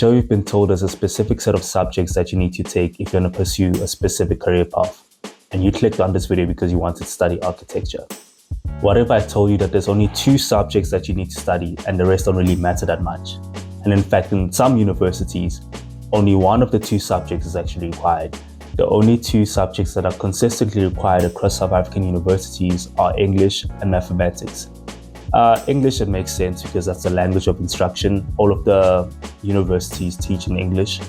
sure you've been told there's a specific set of subjects that you need to take if you're going to pursue a specific career path, and you clicked on this video because you wanted to study architecture. What if I told you that there's only 2 subjects that you need to study and the rest don't really matter that much? And in fact, in some universities, only one of the 2 subjects is actually required. The only 2 subjects that are consistently required across South African universities are English and mathematics. English, it makes sense because that's the language of instruction. All of the universities teach in English.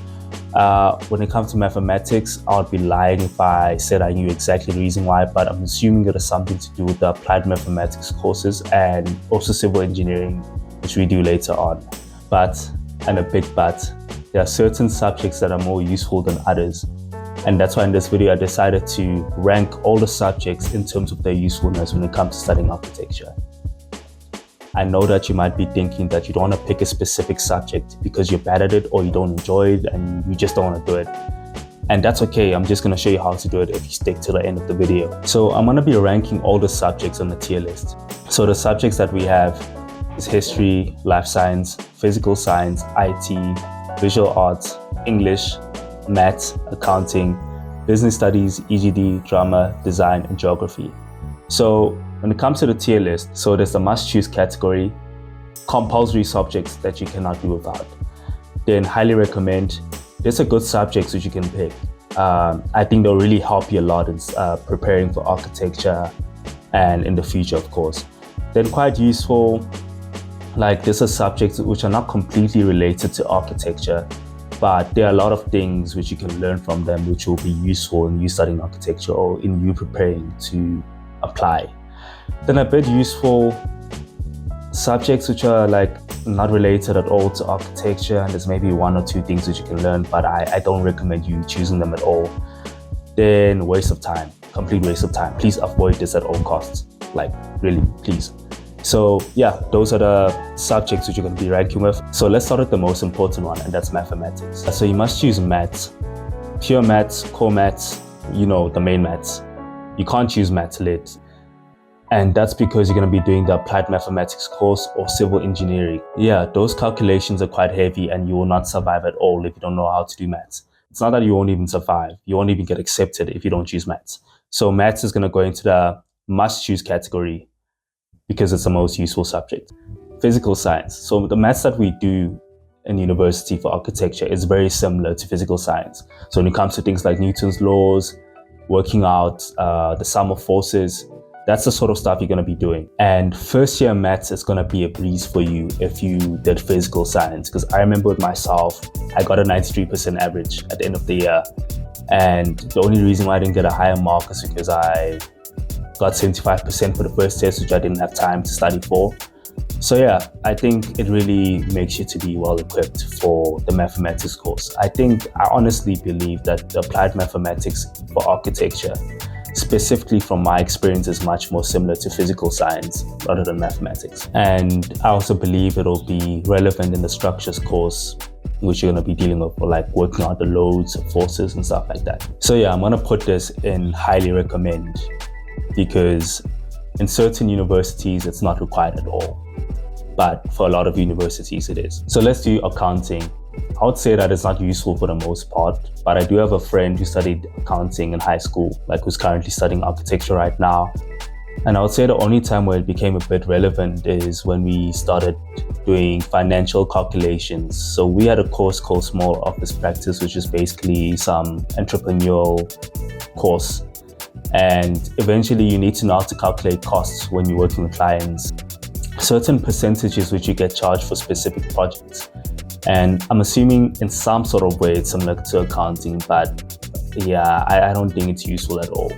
When it comes to mathematics, I would be lying if I said I knew exactly the reason why, but I'm assuming it has something to do with the applied mathematics courses and also civil engineering, which we do later on. But, and a big but, there are certain subjects that are more useful than others. And that's why in this video, I decided to rank all the subjects in terms of their usefulness when it comes to studying architecture. I know that you might be thinking that you don't want to pick a specific subject because you're bad at it or you don't enjoy it and you just don't want to do it. And that's okay. I'm just going to show you how to do it if you stick to the end of the video. So I'm going to be ranking all the subjects on the tier list. So the subjects that we have is history, life science, physical science, IT, visual arts, English, maths, accounting, business studies, EGD, drama, design, and geography. So when it comes to the tier list, so there's the must-choose category, compulsory subjects that you cannot do without. Then highly recommend, there's a good subjects which you can pick. I think they'll really help you a lot in preparing for architecture and in the future, of course. Then quite useful, like there's a subjects which are not completely related to architecture, but there are a lot of things which you can learn from them which will be useful in you studying architecture or in you preparing to apply. Then a bit useful subjects which are like not related at all to architecture, and there's maybe 1 or 2 things which you can learn, but I don't recommend you choosing them at all. Then waste of time, complete waste of time. Please avoid this at all costs, like really, please. So yeah, those are the subjects which you're going to be ranking with. So let's start with the most important one, and that's mathematics. So you must choose maths, pure maths, core maths, you know, the main maths. You can't choose maths lit. And that's because you're going to be doing the applied mathematics course or civil engineering. Yeah, those calculations are quite heavy and you will not survive at all if you don't know how to do maths. It's not that you won't even survive. You won't even get accepted if you don't choose maths. So maths is going to go into the must choose category because it's the most useful subject. Physical science. So the maths that we do in university for architecture is very similar to physical science. So when it comes to things like Newton's laws, working out the sum of forces, that's the sort of stuff you're going to be doing. And first year maths is going to be a breeze for you if you did physical science. Because I remember with myself, I got a 93% average at the end of the year. And the only reason why I didn't get a higher mark is because I got 75% for the first test, which I didn't have time to study for. So yeah, I think it really makes you to be well equipped for the mathematics course. I honestly believe that the applied mathematics for architecture, specifically from my experience, is much more similar to physical science rather than mathematics. And I also believe it'll be relevant in the structures course, which you're going to be dealing with, or like working out the loads, forces and stuff like that. So yeah, I'm going to put this in highly recommend because in certain universities it's not required at all, but for a lot of universities it is. So let's do accounting. I would say that it's not useful for the most part, but I do have a friend who studied accounting in high school, like who's currently studying architecture right now. And I would say the only time where it became a bit relevant is when we started doing financial calculations. So we had a course called Small Office Practice, which is basically some entrepreneurial course. And eventually you need to know how to calculate costs when you're working with clients, certain percentages which you get charged for specific projects. And I'm assuming in some sort of way it's similar to accounting, but yeah, I don't think it's useful at all.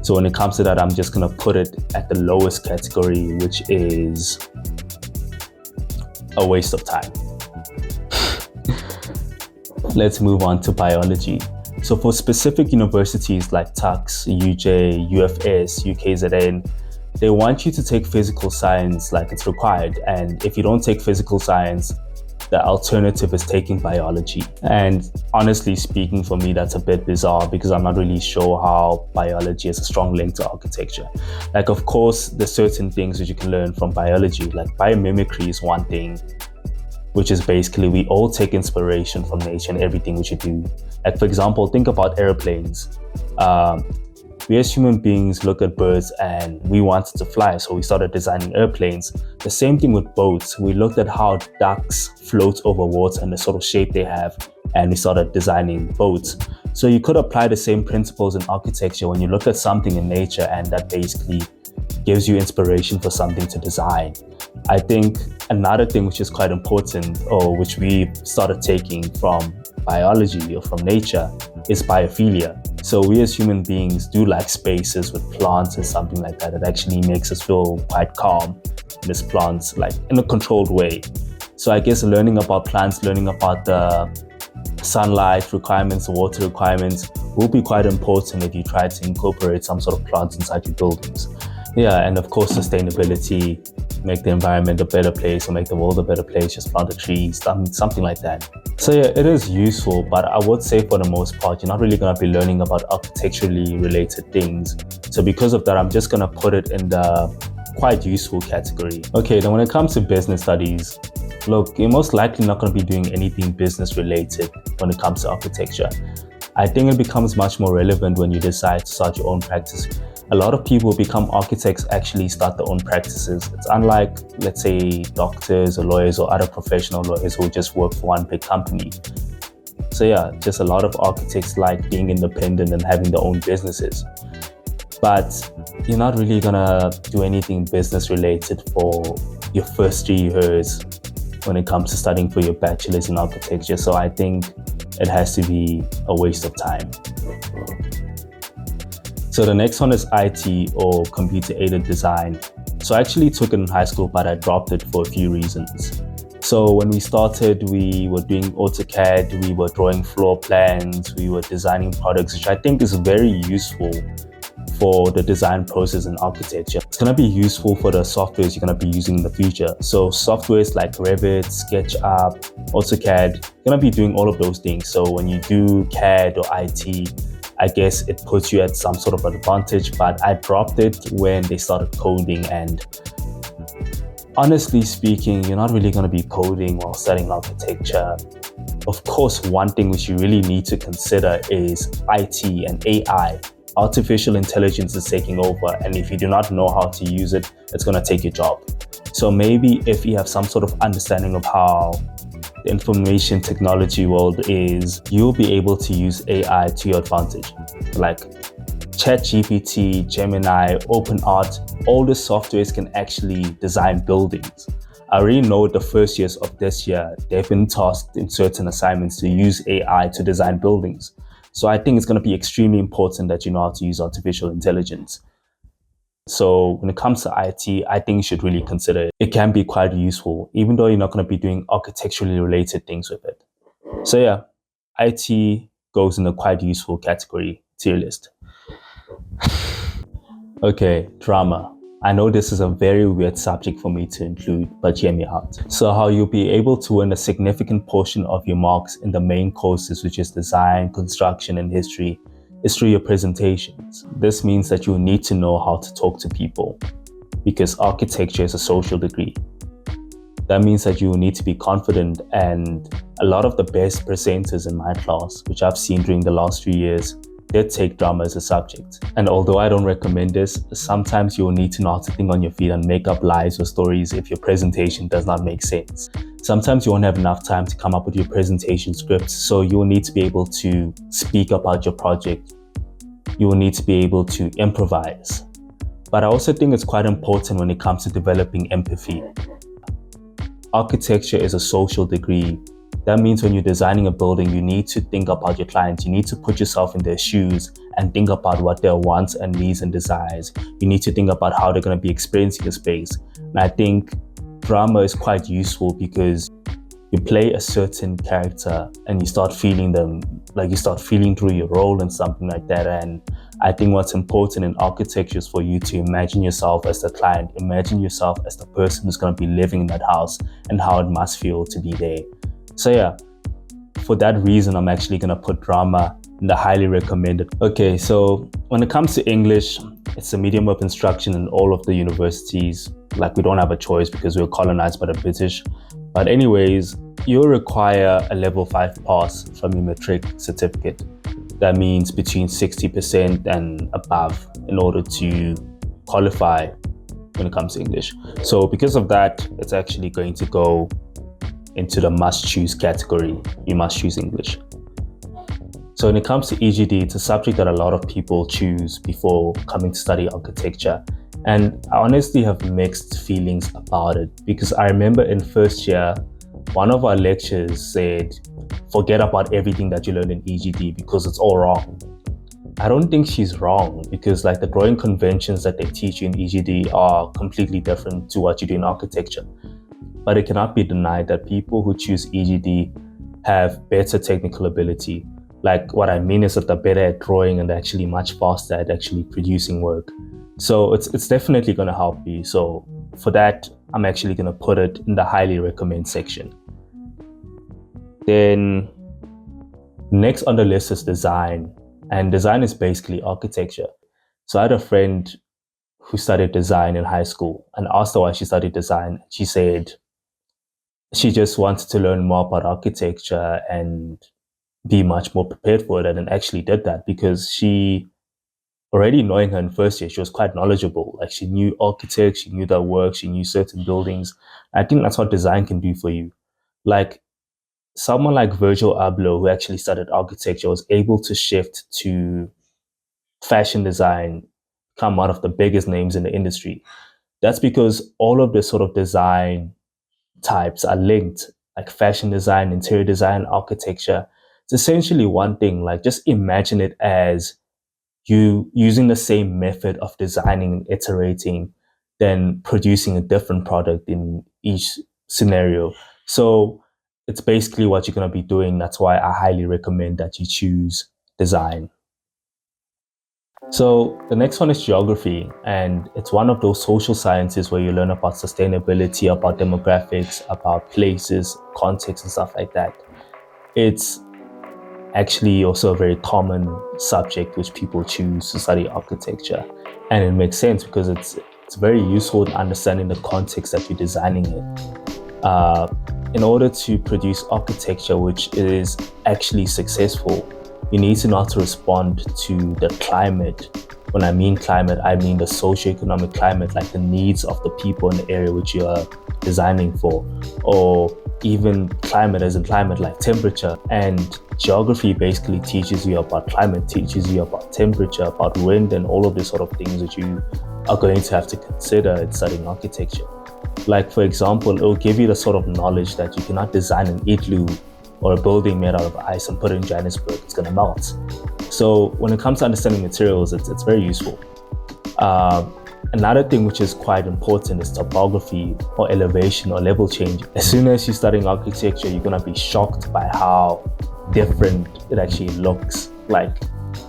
So when it comes to that, I'm just going to put it at the lowest category, which is a waste of time. Let's move on to biology. So for specific universities like Tux, UJ, UFS, UKZN, they want you to take physical science like it's required. And if you don't take physical science, the alternative is taking biology. And honestly speaking, for me, that's a bit bizarre because I'm not really sure how biology has a strong link to architecture. Like, of course, there's certain things that you can learn from biology, like biomimicry is one thing. which is basically we all take inspiration from nature and everything which you do. Like, for example, think about airplanes. We as human beings look at birds and we wanted to fly, so we started designing airplanes. The same thing with boats. We looked at how ducks float over water and the sort of shape they have, and we started designing boats. So you could apply the same principles in architecture when you look at something in nature and that basically gives you inspiration for something to design. I think another thing which is quite important, or which we started taking from biology or from nature, is biophilia. So we as human beings do like spaces with plants or something like that. It actually makes us feel quite calm in this plants, like in a controlled way. So I guess learning about plants, learning about the sunlight requirements, water requirements will be quite important if you try to incorporate some sort of plants inside your buildings. Yeah, and of course sustainability, make the environment a better place or make the world a better place, just plant a tree, something like that. So yeah, it is useful, but I would say for the most part, you're not really going to be learning about architecturally related things. So because of that, I'm just going to put it in the quite useful category. Okay, then when it comes to business studies, look, you're most likely not going to be doing anything business related when it comes to architecture. I think it becomes much more relevant when you decide to start your own practice. A lot of people who become architects actually start their own practices. It's unlike, let's say, doctors or lawyers or other professional lawyers who just work for one big company. So yeah, just a lot of architects like being independent and having their own businesses. But you're not really gonna do anything business related for your first 3 years when it comes to studying for your bachelor's in architecture. So I think it has to be a waste of time. So the next one is IT, or computer-aided design. So I actually took it in high school, but I dropped it for a few reasons. So when we started, we were doing AutoCAD, we were drawing floor plans, we were designing products, which I think is very useful for the design process in architecture. It's going to be useful for the softwares you're going to be using in the future. So softwares like Revit, SketchUp, AutoCAD, you're going to be doing all of those things. So when you do CAD or IT, I guess it puts you at some sort of advantage, but I dropped it when they started coding, and honestly speaking, you're not really going to be coding while studying architecture. Of course, one thing which you really need to consider is IT and AI. Artificial intelligence is taking over, and if you do not know how to use it, it's going to take your job. So maybe if you have some sort of understanding of how the information technology world is, you'll be able to use AI to your advantage. Like ChatGPT, Gemini, OpenArt, all the softwares can actually design buildings. I already know the first years of this year, they've been tasked in certain assignments to use AI to design buildings. So I think it's going to be extremely important that you know how to use artificial intelligence. So when it comes to IT, I think you should really consider it. It can be quite useful, even though you're not going to be doing architecturally related things with it. So yeah, IT goes in a quite useful category to your list. Okay, drama. I know this is a very weird subject for me to include, but hear me out. So how you'll be able to win a significant portion of your marks in the main courses, which is design, construction, and history, is through your presentations. This means that you need to know how to talk to people, because architecture is a social degree. That means that you need to be confident, and a lot of the best presenters in my class, which I've seen during the last few years, did take drama as a subject. And although I don't recommend this, sometimes you'll need to know how to think on your feet and make up lies or stories if your presentation does not make sense. Sometimes you won't have enough time to come up with your presentation scripts, so you will need to be able to speak about your project. You will need to be able to improvise. But I also think it's quite important when it comes to developing empathy. Architecture is a social degree. That means when you're designing a building, you need to think about your clients. You need to put yourself in their shoes and think about what their wants and needs and desires. You need to think about how they're going to be experiencing a space. And I think drama is quite useful because you play a certain character and you start feeling them, like you start feeling through your role and something like that. And I think what's important in architecture is for you to imagine yourself as the client, imagine yourself as the person who's going to be living in that house and how it must feel to be there. So yeah, for that reason, I'm actually going to put drama in the highly recommended. Okay, so when it comes to English, it's a medium of instruction in all of the universities. Like, we don't have a choice because we were colonized by the British. But anyways, you'll require a level 5 pass from your matric certificate. That means between 60% and above in order to qualify when it comes to English. So because of that, it's actually going to go into the must choose category. You must choose English. So when it comes to EGD, it's a subject that a lot of people choose before coming to study architecture. And I honestly have mixed feelings about it, because I remember in first year, one of our lecturers said, forget about everything that you learned in EGD because it's all wrong. I don't think she's wrong, because like the drawing conventions that they teach you in EGD are completely different to what you do in architecture. But it cannot be denied that people who choose EGD have better technical ability. Like what I mean is that they're better at drawing and they're actually much faster at actually producing work. So it's definitely going to help you. So for that, I'm actually going to put it in the highly recommend section. Then next on the list is design. And design is basically architecture. So I had a friend who studied design in high school, and asked her why she studied design. She said she just wanted to learn more about architecture and be much more prepared for it, and actually did that, because she, already knowing her in first year, she was quite knowledgeable. Like she knew architects, she knew their work, she knew certain buildings. I think that's what design can do for you. Like someone like Virgil Abloh, who actually studied architecture, was able to shift to fashion design, become one of the biggest names in the industry. That's because all of the sort of design types are linked, like fashion design, interior design, architecture. It's essentially one thing. Like just imagine it as you using the same method of designing and iterating, then producing a different product in each scenario. So it's basically what you're going to be doing. That's why I highly recommend that you choose design. So the next one is geography, and it's one of those social sciences where you learn about sustainability, about demographics, about places, context, and stuff like that. It's actually also a very common subject which people choose to study architecture, and it makes sense because it's very useful in understanding the context that you're designing it. In order to produce architecture which is actually successful, you need to know how to respond to the climate. When I mean climate, I mean the socio-economic climate, like the needs of the people in the area which you are designing for, or even climate as in climate like temperature. And geography basically teaches you about climate, teaches you about temperature, about wind, and all of these sort of things that you are going to have to consider in studying architecture. Like for example, it will give you the sort of knowledge that you cannot design an igloo or a building made out of ice and put it in Johannesburg, it's going to melt. So when it comes to understanding materials, it's very useful. Another thing which is quite important is topography or elevation or level change. As soon as you're studying architecture, you're going to be shocked by how different it actually looks, like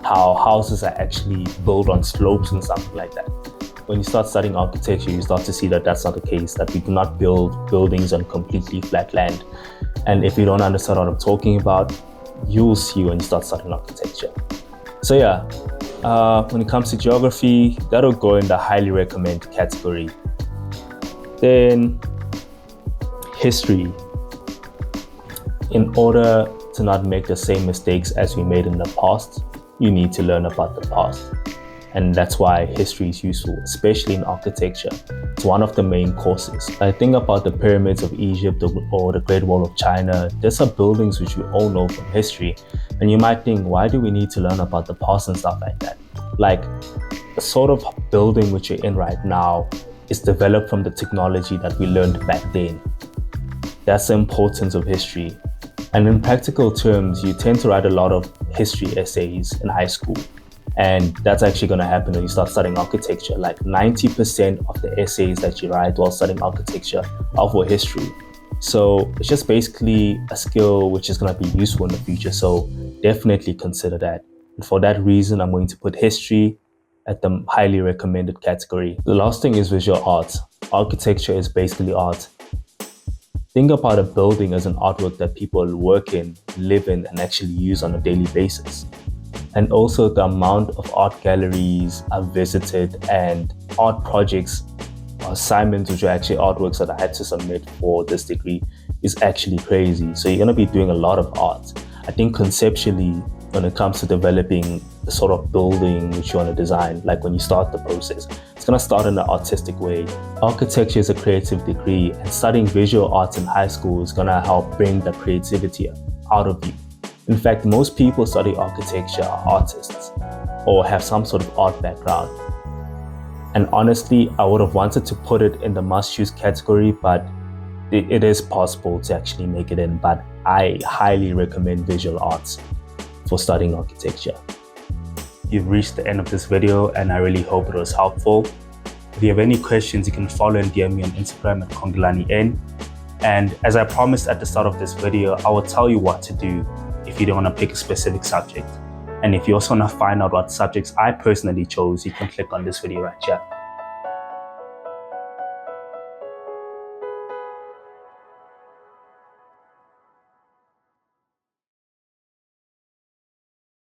how houses are actually built on slopes and something like that. When you start studying architecture, you start to see that that's not the case, that we do not build buildings on completely flat land. And if you don't understand what I'm talking about, you'll see when you start studying architecture. So yeah, when it comes to geography, that'll go in the highly recommend category. Then history. In order to not make the same mistakes as we made in the past, you need to learn about the past. And that's why history is useful, especially in architecture. It's one of the main courses. I think about the pyramids of Egypt or the Great Wall of China. There's some buildings which we all know from history. And you might think, why do we need to learn about the past and stuff like that? Like the sort of building which you're in right now is developed from the technology that we learned back then. That's the importance of history. And in practical terms, you tend to write a lot of history essays in high school. And that's actually going to happen when you start studying architecture. Like 90% of the essays that you write while studying architecture are for history. So it's just basically a skill which is going to be useful in the future. So definitely consider that. And for that reason, I'm going to put history at the highly recommended category. The last thing is visual art. Architecture is basically art. Think about a building as an artwork that people work in, live in, and actually use on a daily basis. And also the amount of art galleries I've visited and art projects assignments, which are actually artworks that I had to submit for this degree, is actually crazy. So you're going to be doing a lot of art. I think conceptually, when it comes to developing the sort of building which you want to design, like when you start the process, it's going to start in an artistic way. Architecture is a creative degree, and studying visual arts in high school is going to help bring the creativity out of you. In fact, most people study architecture are artists or have some sort of art background. And honestly, I would have wanted to put it in the must-choose category, but it is possible to actually make it in. But I highly recommend visual arts for studying architecture. You've reached the end of this video, and I really hope it was helpful. If you have any questions, you can follow and DM me on Instagram at KongolaniN. And as I promised at the start of this video, I will tell you what to do if you don't want to pick a specific subject. And if you also want to find out what subjects I personally chose, you can click on this video right here.